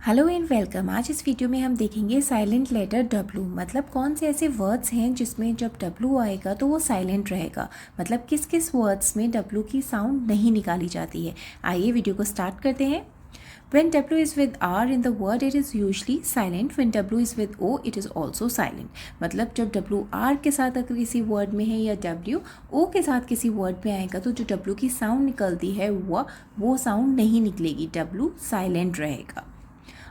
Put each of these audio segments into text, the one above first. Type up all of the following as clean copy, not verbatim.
Hello and welcome. आज इस video में हम देखेंगे साइलेंट लेटर डब्ल्यू। मतलब कौन से ऐसे वर्ड्स हैं जिसमें जब डब्ल्यू आएगा तो वो साइलेंट रहेगा। मतलब किस किस वर्ड्स में डब्ल्यू की साउंड नहीं निकाली जाती है। आइए वीडियो को स्टार्ट करते हैं। When W is with R in the word, it is usually silent. When W is with O, it is also silent. मतलब जब W R के साथ अगर किसी वर्ड में है या W O के साथ किसी वर्ड में आएगा तो जो W की साउंड निकलती है वो साउंड नहीं निकलेगी, W साइलेंट रहेगा।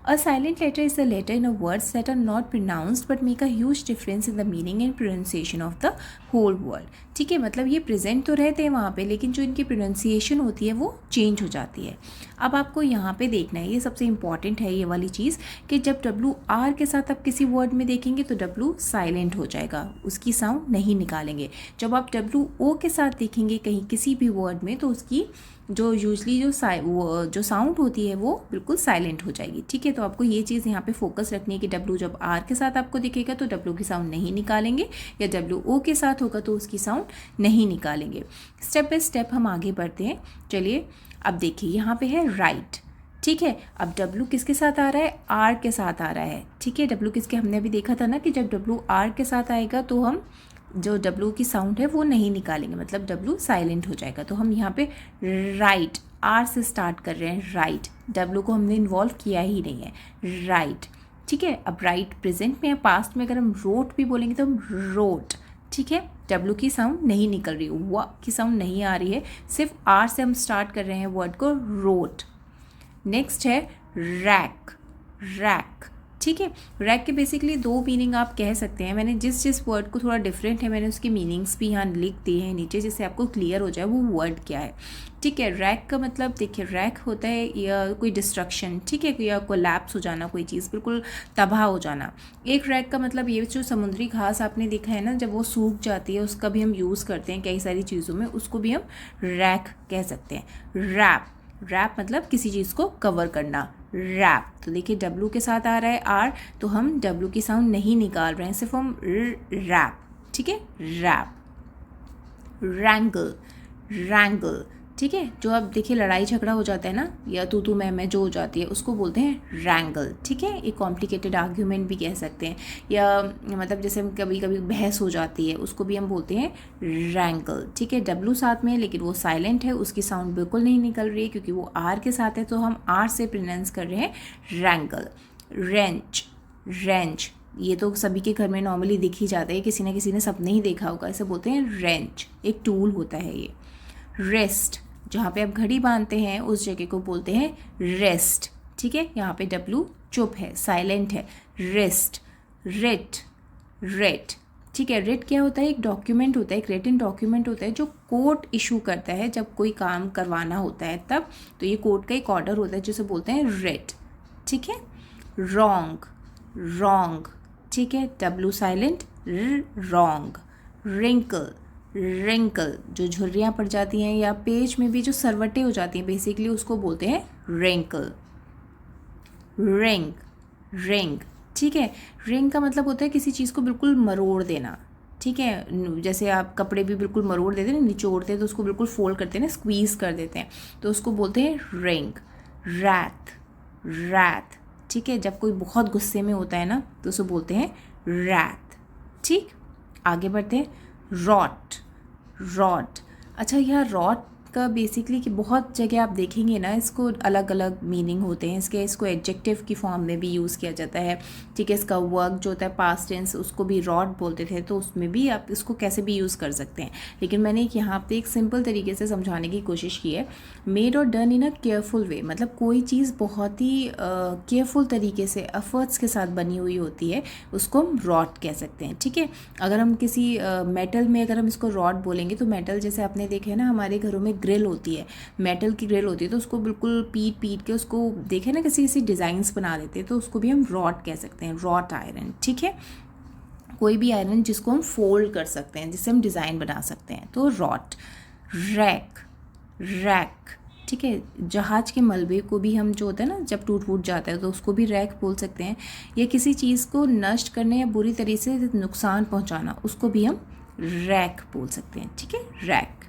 A silent letter is a letter in a words that are not pronounced but make a huge difference in the meaning and pronunciation of the whole word. ठीक है, मतलब ये प्रेजेंट तो रहते हैं वहाँ पे, लेकिन जो इनकी प्रोनाउंसिएशन होती है वो चेंज हो जाती है। अब आपको यहाँ पे देखना है, ये सबसे इंपॉर्टेंट है ये वाली चीज़, कि जब डब्ल्यू आर के साथ आप किसी वर्ड में देखेंगे तो डब्ल्यू साइलेंट हो जाएगा, उसकी साउंड नहीं निकालेंगे। जब आप डब्ल्यू ओ के साथ देखेंगे कहीं किसी भी वर्ड में तो उसकी जो यूजली जो साउंड होती है वो बिल्कुल साइलेंट हो जाएगी। ठीक है, तो आपको ये चीज़ यहाँ पे फोकस रखनी है कि डब्ल्यू जब आर के साथ आपको दिखेगा तो डब्ल्यू की साउंड नहीं निकालेंगे, या डब्ल्यू ओ के साथ होगा तो उसकी साउंड नहीं निकालेंगे। स्टेप बाय स्टेप हम आगे बढ़ते हैं। चलिए अब देखिए, यहाँ पे है राइट। ठीक है, अब डब्ल्यू किसके साथ आ रहा है? आर के साथ आ रहा है। ठीक है, डब्ल्यू किसके, हमने अभी देखा था ना कि जब डब्ल्यू आर के साथ आएगा तो हम जो डब्ल्यू की साउंड है वो नहीं निकालेंगे, मतलब डब्ल्यू साइलेंट हो जाएगा। तो हम यहाँ पे राइट आर से स्टार्ट कर रहे हैं। राइट, डब्ल्यू को हमने इन्वॉल्व किया ही नहीं है। राइट, ठीक है। अब राइट प्रेजेंट में या पास्ट में अगर हम रोट भी बोलेंगे तो हम रोट। ठीक है, डब्ल्यू की साउंड नहीं निकल रही, व की साउंड नहीं आ रही है, सिर्फ आर से हम स्टार्ट कर रहे हैं वर्ड को, रोट। नेक्स्ट है रैक। रैक, ठीक है। रैक के बेसिकली दो मीनिंग आप कह सकते हैं। मैंने जिस वर्ड को थोड़ा डिफरेंट है मैंने उसकी मीनिंग्स भी यहाँ लिख दिए हैं नीचे, जिससे आपको क्लियर हो जाए वो वर्ड क्या है। ठीक है, रैक का मतलब देखिए, रैक होता है या कोई डिस्ट्रक्शन, ठीक है, या कोलैप्स हो जाना, कोई चीज़ बिल्कुल तबाह हो जाना। एक रैक का मतलब ये जो समुद्री घास आपने देखा है ना, जब वो सूख जाती है उसका भी हम यूज़ करते हैं कई सारी चीज़ों में, उसको भी हम रैक कह सकते हैं। रैप, रैप मतलब किसी चीज़ को कवर करना, रैप। तो देखिए डब्ल्यू के साथ आ रहा है आर, तो हम डब्ल्यू की साउंड नहीं निकाल रहे हैं, सिर्फ हम रैप। ठीक है, रैप। रैंगल, रैंगल, ठीक है। जो अब देखिए लड़ाई झगड़ा हो जाता है ना, या तू मैं जो हो जाती है, उसको बोलते हैं रैंगल। ठीक है, एक कॉम्प्लिकेटेड आर्ग्यूमेंट भी कह सकते हैं, या मतलब जैसे कभी कभी बहस हो जाती है उसको भी हम बोलते हैं रैंगल। ठीक है, डब्ल्यू साथ में है लेकिन वो साइलेंट है, उसकी साउंड बिल्कुल नहीं निकल रही है क्योंकि वो आर के साथ है, तो हम आर से प्रोनाउंस कर रहे हैं रैंगल। रेंच, रेंच, ये तो सभी के घर में नॉर्मली दिख ही जाता है, किसी ना किसी ने सबने ही देखा होगा, इसे बोलते हैं रेंच, एक टूल होता है ये। रेस्ट, जहाँ पे आप घड़ी बांधते हैं उस जगह को बोलते हैं रेस्ट। ठीक है, यहाँ पे डब्ल्यू चुप है, साइलेंट है। रेस्ट। रेट, रेट, ठीक है। रेट क्या होता है? एक डॉक्यूमेंट होता है, एक रिटन डॉक्यूमेंट होता है जो कोर्ट इशू करता है जब कोई काम करवाना होता है तब, तो ये कोर्ट का एक ऑर्डर होता है जिसे बोलते हैं रेट। ठीक है। रॉन्ग, रॉन्ग, ठीक है, W silent, wrong. Wrinkle, wrinkle, जो झुर्रियाँ पड़ जाती हैं या पेज में भी जो सरवटें हो जाती हैं बेसिकली उसको बोलते हैं रिंकल। रिंग, रिंग, ठीक है। रिंग का मतलब होता है किसी चीज़ को बिल्कुल मरोड़ देना। ठीक है, जैसे आप कपड़े भी बिल्कुल मरोड़ देते हैं, निचोड़ते हैं तो उसको बिल्कुल फोल्ड करते हैं ना, स्क्वीज़ कर देते हैं, तो उसको बोलते हैं रिंग। रैथ, रैथ, ठीक है, जब कोई बहुत गुस्से में होता है ना तो उसे बोलते हैं रैथ। ठीक, आगे बढ़ते हैं। रॉट, रॉट, अच्छा यह रॉट का बेसिकली कि बहुत जगह आप देखेंगे ना, इसको अलग अलग मीनिंग होते हैं इसके। इसको एडजेक्टिव की फॉर्म में भी यूज़ किया जाता है। ठीक है, इसका वर्क जो होता है पास्ट टेंस, उसको भी रॉट बोलते थे, तो उसमें भी आप इसको कैसे भी यूज़ कर सकते हैं, लेकिन मैंने यहाँ पे एक सिंपल तरीके से समझाने की कोशिश की है। मेड और डन इन अ केयरफुल वे, मतलब कोई चीज़ बहुत ही केयरफुल तरीके से एफर्ट्स के साथ बनी हुई होती है, उसको हम रॉट कह सकते हैं। ठीक है, अगर हम किसी मेटल में अगर हम इसको रॉट बोलेंगे तो मेटल जैसे आपने देखे है ना, हमारे घरों में ग्रिल होती है, मेटल की ग्रिल होती है, तो उसको बिल्कुल पीट पीट के उसको देखे ना किसी किसी डिज़ाइंस बना देते हैं, तो उसको भी हम रॉट कह सकते हैं, रॉट आयरन। ठीक है, कोई भी आयरन जिसको हम फोल्ड कर सकते हैं, जिससे हम डिज़ाइन बना सकते हैं, तो रॉट। रैक, रैक, ठीक है, जहाज के मलबे को भी हम जो होता है ना जब टूट फूट जाता है तो उसको भी रैक बोल सकते हैं, या किसी चीज़ को नष्ट करने या बुरी तरीके से नुकसान पहुंचाना, उसको भी हम रैक बोल सकते हैं। ठीक है, रैक।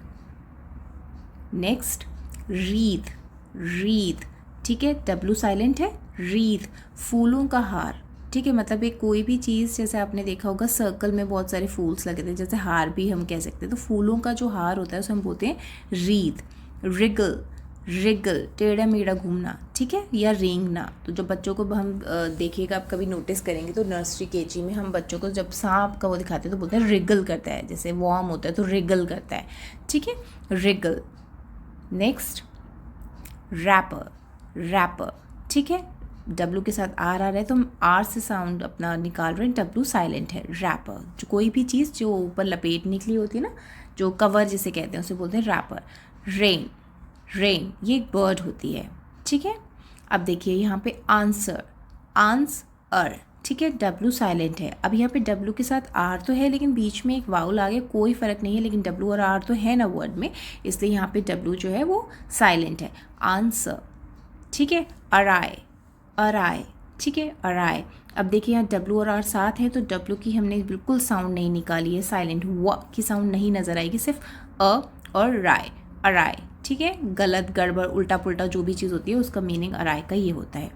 नेक्स्ट, रीथ, रीथ, ठीक है, डब्लू साइलेंट है। रीथ, फूलों का हार, ठीक है, मतलब एक कोई भी चीज़, जैसे आपने देखा होगा सर्कल में बहुत सारे फूल्स लगे थे, जैसे हार भी हम कह सकते हैं, तो फूलों का जो हार होता है उसे हम बोलते हैं रीथ। रिगल, रिगल टेढ़ा मेढ़ा घूमना, ठीक है, या रेंगना। तो जब बच्चों को हम देखिएगा, आप कभी नोटिस करेंगे तो नर्सरी केजी में हम बच्चों को जब सांप का वो दिखाते हैं तो बोलते हैं रिगल करता है, जैसे वॉर्म होता है तो रिगल करता है, ठीक है, रिगल। नेक्स्ट रैपर, रैपर, ठीक है, डब्लू के साथ आर आ रहा है तो हम आर से साउंड अपना निकाल रहे हैं, डब्लू साइलेंट है। रैपर, जो कोई भी चीज़ जो ऊपर लपेट निकली होती है ना, जो कवर जिसे कहते हैं उसे बोलते हैं रैपर। रेन, रेन ये एक बर्ड होती है, ठीक है। अब देखिए यहाँ पे आंसर, आंसर, ठीक है, डब्लू साइलेंट है। अब यहाँ पे डब्लू के साथ आर तो है लेकिन बीच में एक वाउल आ गया, कोई फ़र्क नहीं है, लेकिन डब्लू और आर तो है ना वर्ड में, इसलिए यहाँ पे डब्लू जो है वो साइलेंट है। आंसर, ठीक है। अराय, अराय, ठीक है, अराय। अब देखिए यहाँ डब्लू और आर साथ हैं तो डब्लू की हमने बिल्कुल साउंड नहीं निकाली है, साइलेंट, व की साउंड नहीं नज़र आएगी, सिर्फ अ और राय, अराय, ठीक है। गलत, गड़बड़, उल्टा पुल्टा जो भी चीज़ होती है उसका मीनिंग अराय का ये होता है।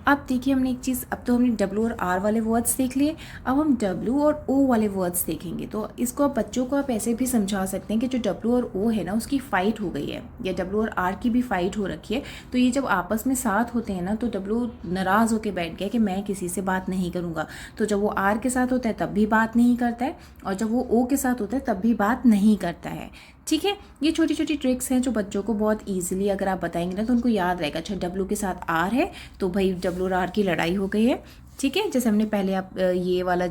अब देखिए हमने एक चीज़, अब तो हमने डब्लू और आर वाले वर्ड्स देख लिए, अब हम डब्लू और ओ वाले वर्ड्स देखेंगे। तो इसको आप बच्चों को आप ऐसे भी समझा सकते हैं कि जो डब्लू और ओ है ना उसकी फ़ाइट हो गई है, या डब्लू और आर की भी फ़ाइट हो रखी है, तो ये जब आपस में साथ होते हैं ना तो डब्लू नाराज़ होकर बैठ गया कि मैं किसी से बात नहीं करूँगा, तो जब वो आर के साथ होता है तब भी बात नहीं करता है, और जब वो ओ के साथ होता है तब भी बात नहीं करता है, ठीक है। ये छोटी छोटी ट्रिक्स हैं जो बच्चों को बहुत ईजिली अगर आप बताएंगे ना तो उनको याद रहेगा। अच्छा, डब्लू के साथ आर है तो भाई डब्लू और आर की लड़ाई हो गई है, ठीक है। जैसे हमने पहले आप ये वाला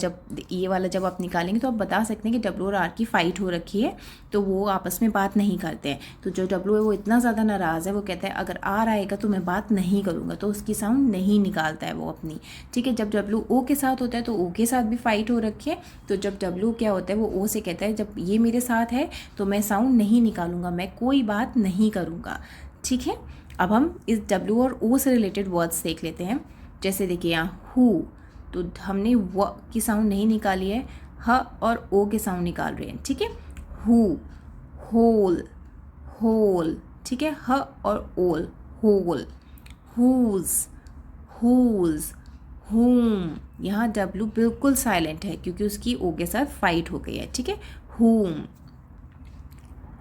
जब आप निकालेंगे तो आप बता सकते हैं कि डब्लू और आर की फ़ाइट हो रखी है तो वो आपस में बात नहीं करते हैं। तो जो डब्लू है वो इतना ज़्यादा नाराज़ है, वो कहता है अगर आर आएगा तो मैं बात नहीं करूँगा, तो उसकी साउंड नहीं निकालता है वो अपनी, ठीक है। जब डब्लू ओ के साथ होता है तो ओ के साथ भी फ़ाइट हो रखी है, तो जब डब्लू क्या होता है वो ओ से कहता है जब ये मेरे साथ है तो मैं साउंड नहीं निकालूंगा, मैं कोई बात नहीं करूँगा, ठीक है। अब हम इस डब्लू और ओ से रिलेटेड वर्ड्स देख लेते हैं। जैसे देखिए यहाँ हु, तो हमने व की साउंड नहीं निकाली है, ह और ओ के साउंड निकाल रहे हैं, ठीक है। हु, होल, होल, ठीक है, ह और ओल, होल। हुज, हुज, हुम, यहाँ डब्लू बिल्कुल साइलेंट है क्योंकि उसकी ओ के साथ फाइट हो गई है, ठीक है। हुम,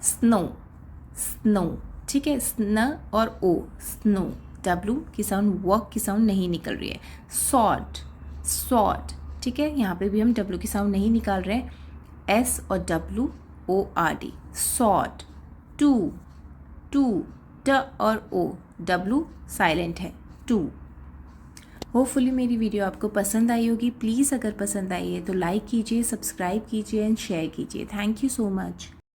स्नो, स्नो, ठीक है, स्न और ओ, स्नो, डब्लू की साउंड, व की साउंड नहीं निकल रही है। सॉर्ट, सॉर्ट, ठीक है, यहाँ पे भी हम डब्लू की साउंड नहीं निकाल रहे हैं, एस और W O R D, sort. Two, two, T और ओ, डब्लू साइलेंट है, टू। होपफुली मेरी वीडियो आपको पसंद आई होगी। प्लीज़ अगर पसंद आई है तो लाइक कीजिए, सब्सक्राइब कीजिए एंड शेयर कीजिए। Thank you so much.